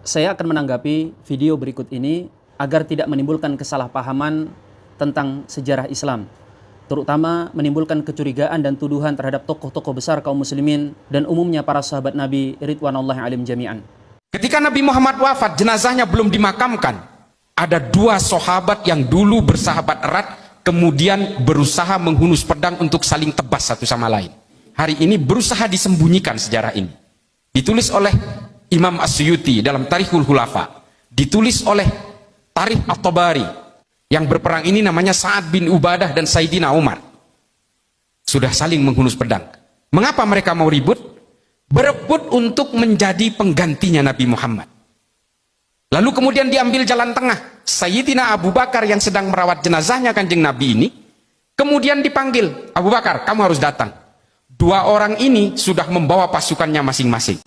Saya akan menanggapi video berikut ini agar tidak menimbulkan kesalahpahaman tentang sejarah Islam, terutama menimbulkan kecurigaan dan tuduhan terhadap tokoh-tokoh besar kaum muslimin dan umumnya para sahabat Nabi ridwanullahi alim jami'an. Ketika Nabi Muhammad wafat, jenazahnya belum dimakamkan. Ada dua sahabat yang dulu bersahabat erat, kemudian berusaha menghunus pedang untuk saling tebas satu sama lain. Hari ini berusaha disembunyikan sejarah ini. Ditulis oleh Imam As-Suyuti dalam Tarikhul Khulafa, ditulis oleh Tarikh At-Tabari. Yang berperang ini namanya Sa'ad bin Ubadah dan Sayyidina Umar. Sudah saling menghunus pedang. Mengapa mereka mau ribut? Berebut untuk menjadi penggantinya Nabi Muhammad. Lalu kemudian diambil jalan tengah. Sayyidina Abu Bakar yang sedang merawat jenazahnya Kanjeng Nabi ini, kemudian dipanggil, Abu Bakar, kamu harus datang. Dua orang ini sudah membawa pasukannya masing-masing.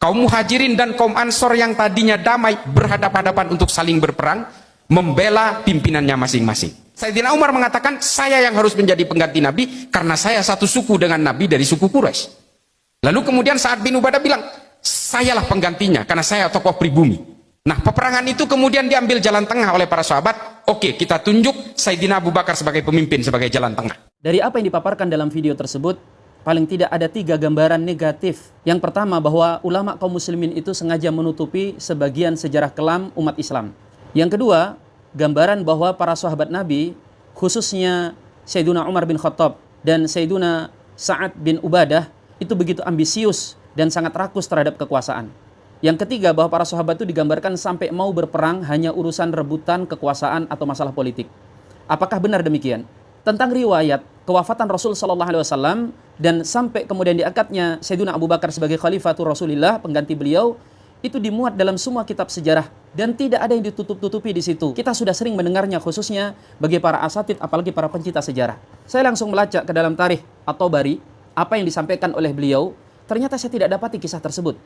Kaum Muhajirin dan kaum Ansor yang tadinya damai berhadapan-hadapan untuk saling berperang, membela pimpinannya masing-masing. Sayyidina Umar mengatakan, saya yang harus menjadi pengganti Nabi karena saya satu suku dengan Nabi dari suku Quraisy. Lalu kemudian Sa'ad bin Ubadah bilang, sayalah penggantinya karena saya tokoh pribumi. Nah, peperangan itu kemudian diambil jalan tengah oleh para sahabat. Oke, kita tunjuk Sayyidina Abu Bakar sebagai pemimpin, sebagai jalan tengah. Dari apa yang dipaparkan dalam video tersebut, paling tidak ada 3 gambaran negatif. Yang pertama, bahwa ulama kaum muslimin itu sengaja menutupi sebagian sejarah kelam umat Islam. Yang kedua, gambaran bahwa para sahabat Nabi, khususnya Sayyiduna Umar bin Khattab dan Sayyiduna Sa'ad bin Ubadah, itu begitu ambisius dan sangat rakus terhadap kekuasaan. Yang ketiga, bahwa para sahabat itu digambarkan sampai mau berperang hanya urusan rebutan kekuasaan atau masalah politik. Apakah benar demikian? Tentang riwayat kewafatan Rasul sallallahu alaihi wasallam dan sampai kemudian diangkatnya Sayyidina Abu Bakar sebagai khalifatul Rasulillah, pengganti beliau, itu dimuat dalam semua kitab sejarah dan tidak ada yang ditutup-tutupi di situ. Kita sudah sering mendengarnya, khususnya bagi para asatid, apalagi para pencinta sejarah. Saya langsung melacak ke dalam Tarikh At-Tabari, apa yang disampaikan oleh beliau. Ternyata saya tidak dapati kisah tersebut.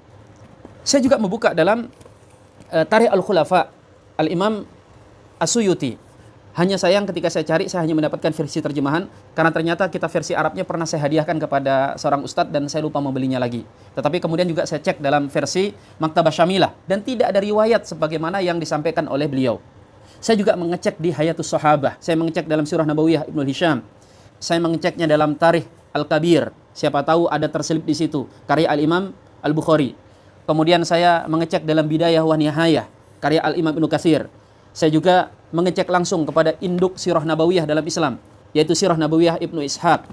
Saya juga membuka dalam Tarikh Al-Khulafa Al-Imam As-Suyuti. Hanya sayang ketika saya cari, saya hanya mendapatkan versi terjemahan, karena ternyata kita versi Arabnya pernah saya hadiahkan kepada seorang ustadz dan saya lupa membelinya lagi. Tetapi kemudian juga saya cek dalam versi Maktabah Syamilah dan tidak ada riwayat sebagaimana yang disampaikan oleh beliau. Saya juga mengecek di Hayatus Sahabah, saya mengecek dalam Sirah Nabawiyah Ibnu Hisham, saya mengeceknya dalam Tarikh Al-Kabir, siapa tahu ada terselip di situ, karya Al-Imam Al-Bukhari. Kemudian saya mengecek dalam Bidayah wa Nihayah, karya Al-Imam Ibnu Katsir. Saya juga mengecek langsung kepada induk Sirah Nabawiyah dalam Islam, yaitu Sirah Nabawiyah Ibnu Ishaq,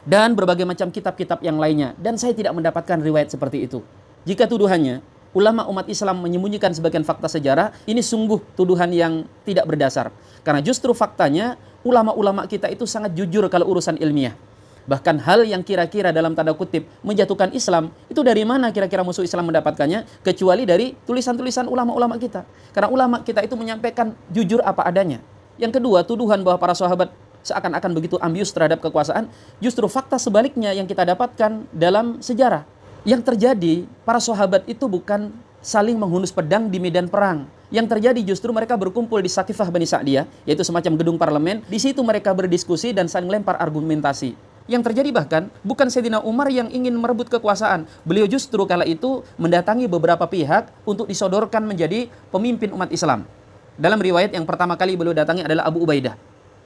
dan berbagai macam kitab-kitab yang lainnya. Dan saya tidak mendapatkan riwayat seperti itu. Jika tuduhannya ulama umat Islam menyembunyikan sebagian fakta sejarah, ini sungguh tuduhan yang tidak berdasar. Karena justru faktanya, ulama-ulama kita itu sangat jujur kalau urusan ilmiah. Bahkan hal yang kira-kira dalam tanda kutip menjatuhkan Islam, itu dari mana kira-kira musuh Islam mendapatkannya? Kecuali dari tulisan-tulisan ulama-ulama kita. Karena ulama kita itu menyampaikan jujur apa adanya. Yang kedua, tuduhan bahwa para sahabat seakan-akan begitu ambius terhadap kekuasaan, justru fakta sebaliknya yang kita dapatkan dalam sejarah. Yang terjadi, para sahabat itu bukan saling menghunus pedang di medan perang. Yang terjadi justru mereka berkumpul di Saqifah Bani Sa'diyah, yaitu semacam gedung parlemen. Di situ mereka berdiskusi dan saling lempar argumentasi. Yang terjadi bahkan bukan Sayyidina Umar yang ingin merebut kekuasaan. Beliau justru kala itu mendatangi beberapa pihak untuk disodorkan menjadi pemimpin umat Islam. Dalam riwayat yang pertama kali beliau datangi adalah Abu Ubaidah.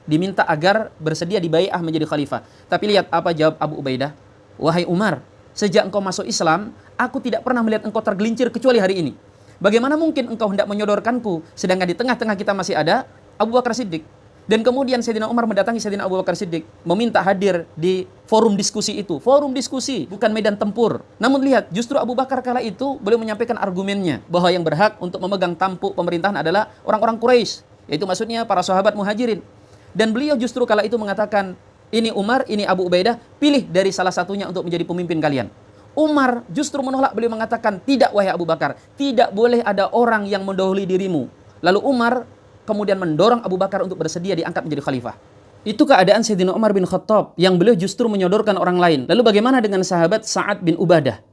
Diminta agar bersedia dibai'ah menjadi khalifah. Tapi lihat apa jawab Abu Ubaidah. Wahai Umar, sejak engkau masuk Islam, aku tidak pernah melihat engkau tergelincir kecuali hari ini. Bagaimana mungkin engkau hendak menyodorkanku, sedangkan di tengah-tengah kita masih ada Abu Bakar Siddiq. Dan kemudian Sayyidina Umar mendatangi Sayyidina Abu Bakar Siddiq, meminta hadir di forum diskusi itu. Forum diskusi, bukan medan tempur. Namun lihat, justru Abu Bakar kala itu beliau menyampaikan argumennya, bahwa yang berhak untuk memegang tampuk pemerintahan adalah orang-orang Quraisy, yaitu maksudnya para sahabat Muhajirin. Dan beliau justru kala itu mengatakan, ini Umar, ini Abu Ubaidah, pilih dari salah satunya untuk menjadi pemimpin kalian. Umar justru menolak, beliau mengatakan, tidak wahai Abu Bakar, tidak boleh ada orang yang mendahului dirimu. Lalu Umar kemudian mendorong Abu Bakar untuk bersedia diangkat menjadi khalifah. Itu keadaan Sayyidina Umar bin Khattab yang beliau justru menyodorkan orang lain. Lalu bagaimana dengan sahabat Sa'ad bin Ubadah?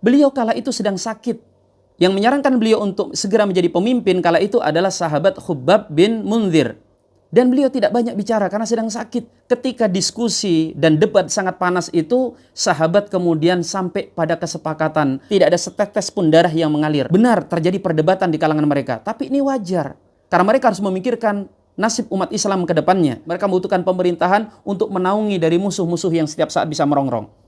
Beliau kala itu sedang sakit. Yang menyarankan beliau untuk segera menjadi pemimpin kala itu adalah sahabat Khubbab bin Munzir. Dan beliau tidak banyak bicara karena sedang sakit. Ketika diskusi dan debat sangat panas itu, sahabat kemudian sampai pada kesepakatan. Tidak ada setetes pun darah yang mengalir. Benar, terjadi perdebatan di kalangan mereka. Tapi ini wajar. Karena mereka harus memikirkan nasib umat Islam ke depannya. Mereka membutuhkan pemerintahan untuk menaungi dari musuh-musuh yang setiap saat bisa merongrong.